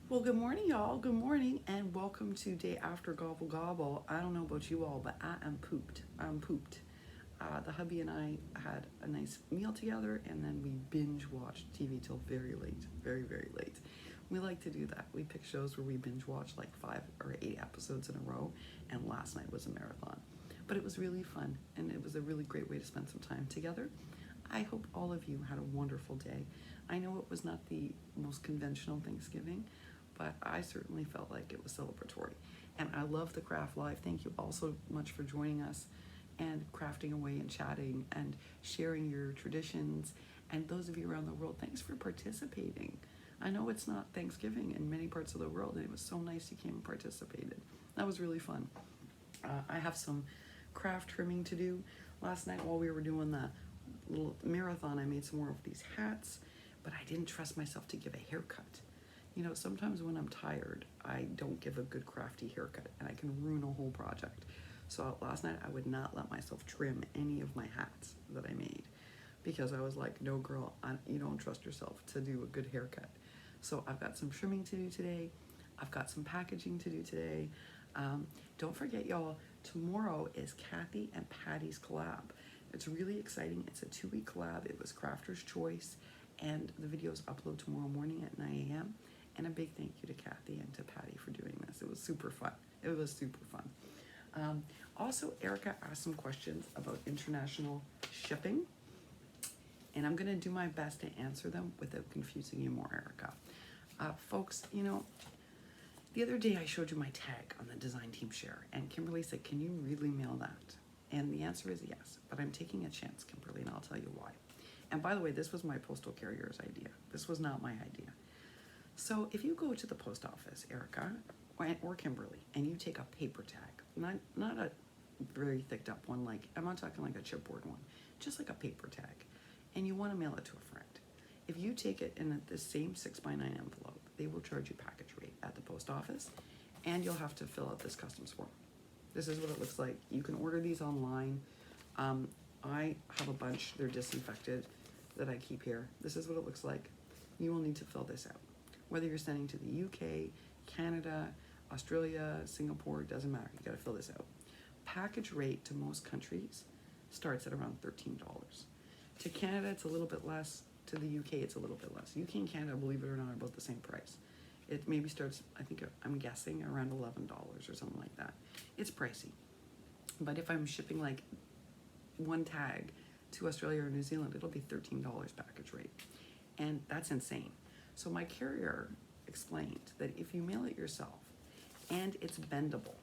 Well, good morning, y'all. Good morning, and welcome to Day After Gobble Gobble. I don't know about you all, but I am pooped. I'm pooped. The hubby and I had a nice meal together, and then we binge watched TV till very late, very, very late. We like to do that. We pick shows where we binge watch like 5 or 8 episodes in a row, and last night was a marathon. But it was really fun, and it was a really great way to spend some time together. I hope all of you had a wonderful day. I know it was not the most conventional Thanksgiving, but I certainly felt like it was celebratory. And I love the Craft Live. Thank you all so much for joining us and crafting away and chatting and sharing your traditions. And those of you around the world, thanks for participating. I know it's not Thanksgiving in many parts of the world, and it was so nice you came and participated. That was really fun. I have some craft trimming to do. Last night while we were doing the little marathon, I made some more of these hats, but I didn't trust myself to give a haircut. You know, sometimes when I'm tired, I don't give a good crafty haircut and I can ruin a whole project. So last night I would not let myself trim any of my hats that I made because I was like, no girl, you don't trust yourself to do a good haircut. So I've got some trimming to do today. I've got some packaging to do today. Don't forget, y'all, tomorrow is Kathy and Patty's collab. It's really exciting. It's a 2-week collab. It was Crafter's Choice, and the videos upload tomorrow morning at 9 a.m. And a big thank you to Kathy and to Patti for doing this. It was super fun. It was super fun. Also, Erica asked some questions about international shipping, and I'm going to do my best to answer them without confusing you more, Erica. Folks, you know, the other day I showed you my tag on the design team share, and Kimberly said, can you really mail that? And the answer is yes, but I'm taking a chance, Kimberly, and I'll tell you why. And by the way, this was my postal carrier's idea. This was not my idea. So if you go to the post office, Erica, or Kimberly, and you take a paper tag, not a very thicked up one, like, I'm not talking like a chipboard one, just like a paper tag, and you want to mail it to a friend. If you take it in the same 6x9 envelope, they will charge you package rate at the post office, and you'll have to fill out this customs form. This is what it looks like. You can order these online. I have a bunch, they're disinfected, that I keep here. This is what it looks like. You will need to fill this out. Whether you're sending to the UK, Canada, Australia, Singapore, doesn't matter. You gotta fill this out. Package rate to most countries starts at around $13. To Canada, it's a little bit less. To the UK, it's a little bit less. UK and Canada, believe it or not, are about the same price. It maybe starts, I'm guessing, around $11 or something like that. It's pricey. But if I'm shipping like one tag to Australia or New Zealand, it'll be $13 package rate. And that's insane. So my carrier explained that if you mail it yourself and it's bendable,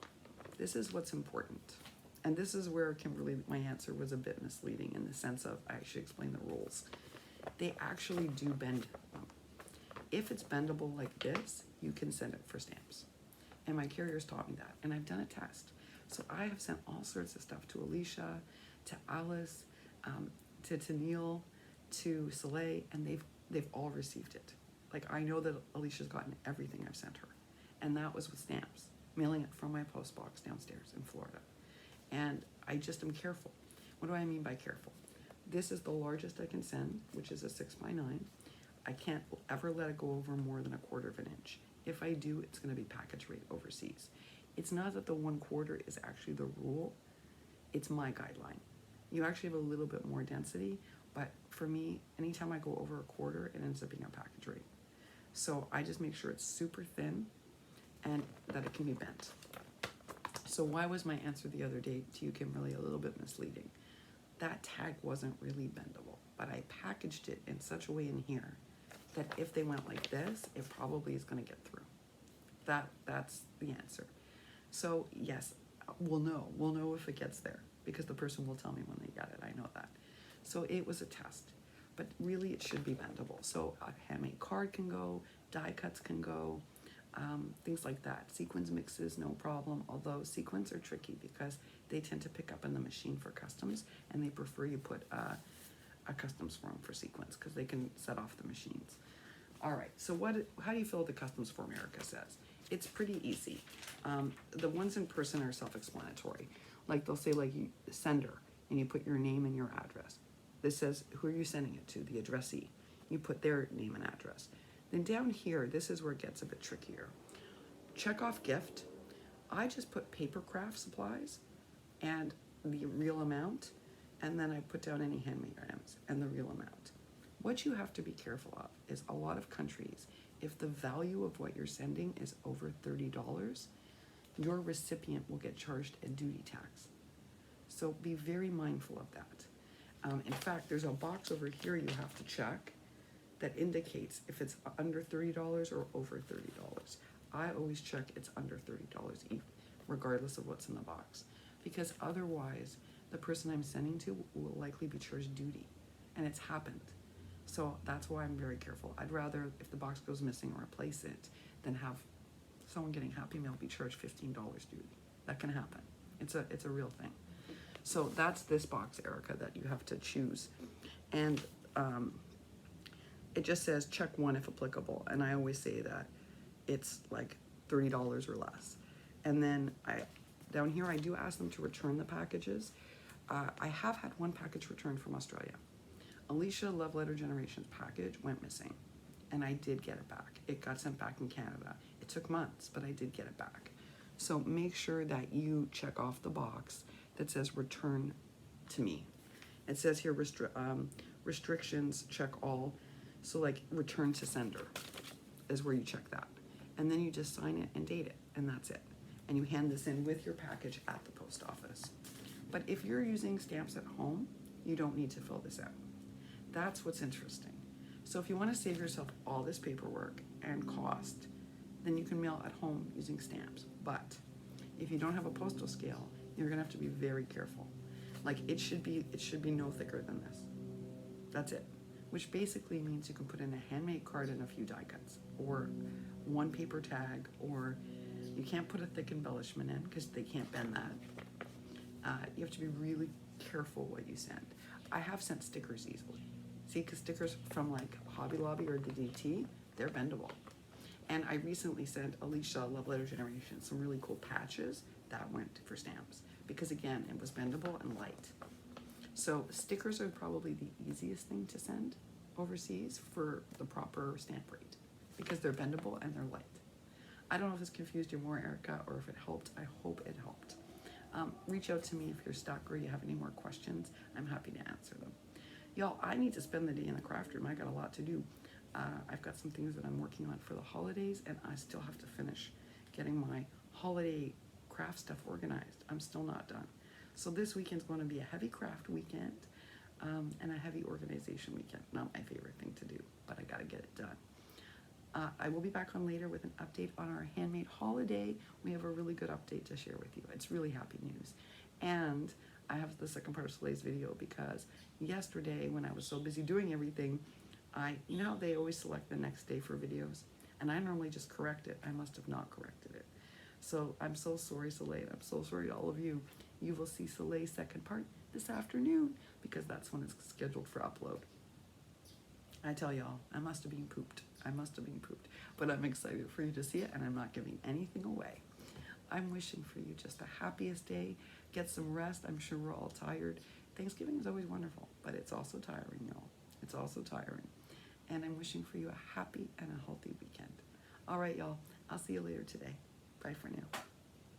this is what's important. And this is where, Kimberly, my answer was a bit misleading in the sense of I actually explained the rules. They actually do bend them. If it's bendable like this, you can send it for stamps. And my carrier's taught me that, and I've done a test. So I have sent all sorts of stuff to Alicia, to Alice, to Neil, to Solae, and they've all received it. Like, I know that Alicia's gotten everything I've sent her, and that was with stamps, mailing it from my post box downstairs in Florida. And I just am careful. What do I mean by careful? This is the largest I can send, which is a 6x9. I can't ever let it go over more than 1/4 of an inch. If I do, it's going to be package rate overseas. It's not that the 1/4 is actually the rule. It's my guideline. You actually have a little bit more density, but for me, anytime I go over 1/4, it ends up being a package rate. So I just make sure it's super thin and that it can be bent. So why was my answer the other day to you, Kimberly, a little bit misleading? That tag wasn't really bendable, but I packaged it in such a way in here that if they went like this, it probably is going to get through. That's the answer. So yes, we'll know if it gets there because the person will tell me when they get it. I know that. So it was a test, but really it should be bendable. So a handmade card can go, die cuts can go, things like that. Sequins mixes, no problem, although sequins are tricky because they tend to pick up in the machine for customs, and they prefer you put a customs form for sequins because they can set off the machines. All right, so how do you fill out the customs form, Erica says? It's pretty easy. The ones in person are self-explanatory. Like they'll say like you, sender, and you put your name and your address. This says who are you sending it to, the addressee. You put their name and address. Then down here, this is where it gets a bit trickier. Check off gift. I just put paper craft supplies and the real amount, and then I put down any handmade items and the real amount. What you have to be careful of is a lot of countries, if the value of what you're sending is over $30, your recipient will get charged a duty tax. So be very mindful of that. In fact, there's a box over here you have to check that indicates if it's under $30 or over $30. I always check it's under $30, regardless of what's in the box, because otherwise the person I'm sending to will likely be charged duty, and it's happened. So that's why I'm very careful. I'd rather, if the box goes missing, replace it than have someone getting Happy Mail be charged $15 duty. That can happen. It's a real thing. So that's this box, Erica, that you have to choose. And it just says check one if applicable. And I always say that it's like $30 or less. And then down here, I do ask them to return the packages. I have had one package returned from Australia. Alicia Love Letter Generations package went missing, and I did get it back. It got sent back in Canada. It took months, but I did get it back. So make sure that you check off the box that says return to me. It says here restrictions, check all. So like return to sender is where you check that. And then you just sign it and date it, and that's it. And you hand this in with your package at the post office. But if you're using stamps at home, you don't need to fill this out. That's what's interesting. So if you want to save yourself all this paperwork and cost, then you can mail at home using stamps. But if you don't have a postal scale, you're gonna have to be very careful. Like it should be no thicker than this. That's it. Which basically means you can put in a handmade card and a few die cuts, or one paper tag, or you can't put a thick embellishment in because they can't bend that. You have to be really careful what you send. I have sent stickers easily. See, because stickers from like Hobby Lobby or DDT, they're bendable. And I recently sent Alicia Love Letter Generation some really cool patches that went for stamps because again, it was bendable and light. So stickers are probably the easiest thing to send overseas for the proper stamp rate because they're bendable and they're light. I don't know if this confused you more, Erica, or if it helped. I hope it helped. Reach out to me if you're stuck or you have any more questions. I'm happy to answer them. Y'all, I need to spend the day in the craft room. I got a lot to do. I've got some things that I'm working on for the holidays, and I still have to finish getting my holiday craft stuff organized. I'm still not done. So this weekend's going to be a heavy craft weekend and a heavy organization weekend. Not my favorite thing to do, but I got to get it done. I will be back on later with an update on our handmade holiday. We have a really good update to share with you. It's really happy news. And I have the second part of Solae's video because yesterday when I was so busy doing everything, you know how they always select the next day for videos? And I normally just correct it. I must have not corrected it. So I'm so sorry, Solae. I'm so sorry to all of you. You will see Solae's second part this afternoon because that's when it's scheduled for upload. I tell y'all, I must have been pooped. I must have been pooped. But I'm excited for you to see it, and I'm not giving anything away. I'm wishing for you just the happiest day. Get some rest. I'm sure we're all tired. Thanksgiving is always wonderful, but it's also tiring, y'all. It's also tiring. And I'm wishing for you a happy and a healthy weekend. All right, y'all. I'll see you later today. Bye for now.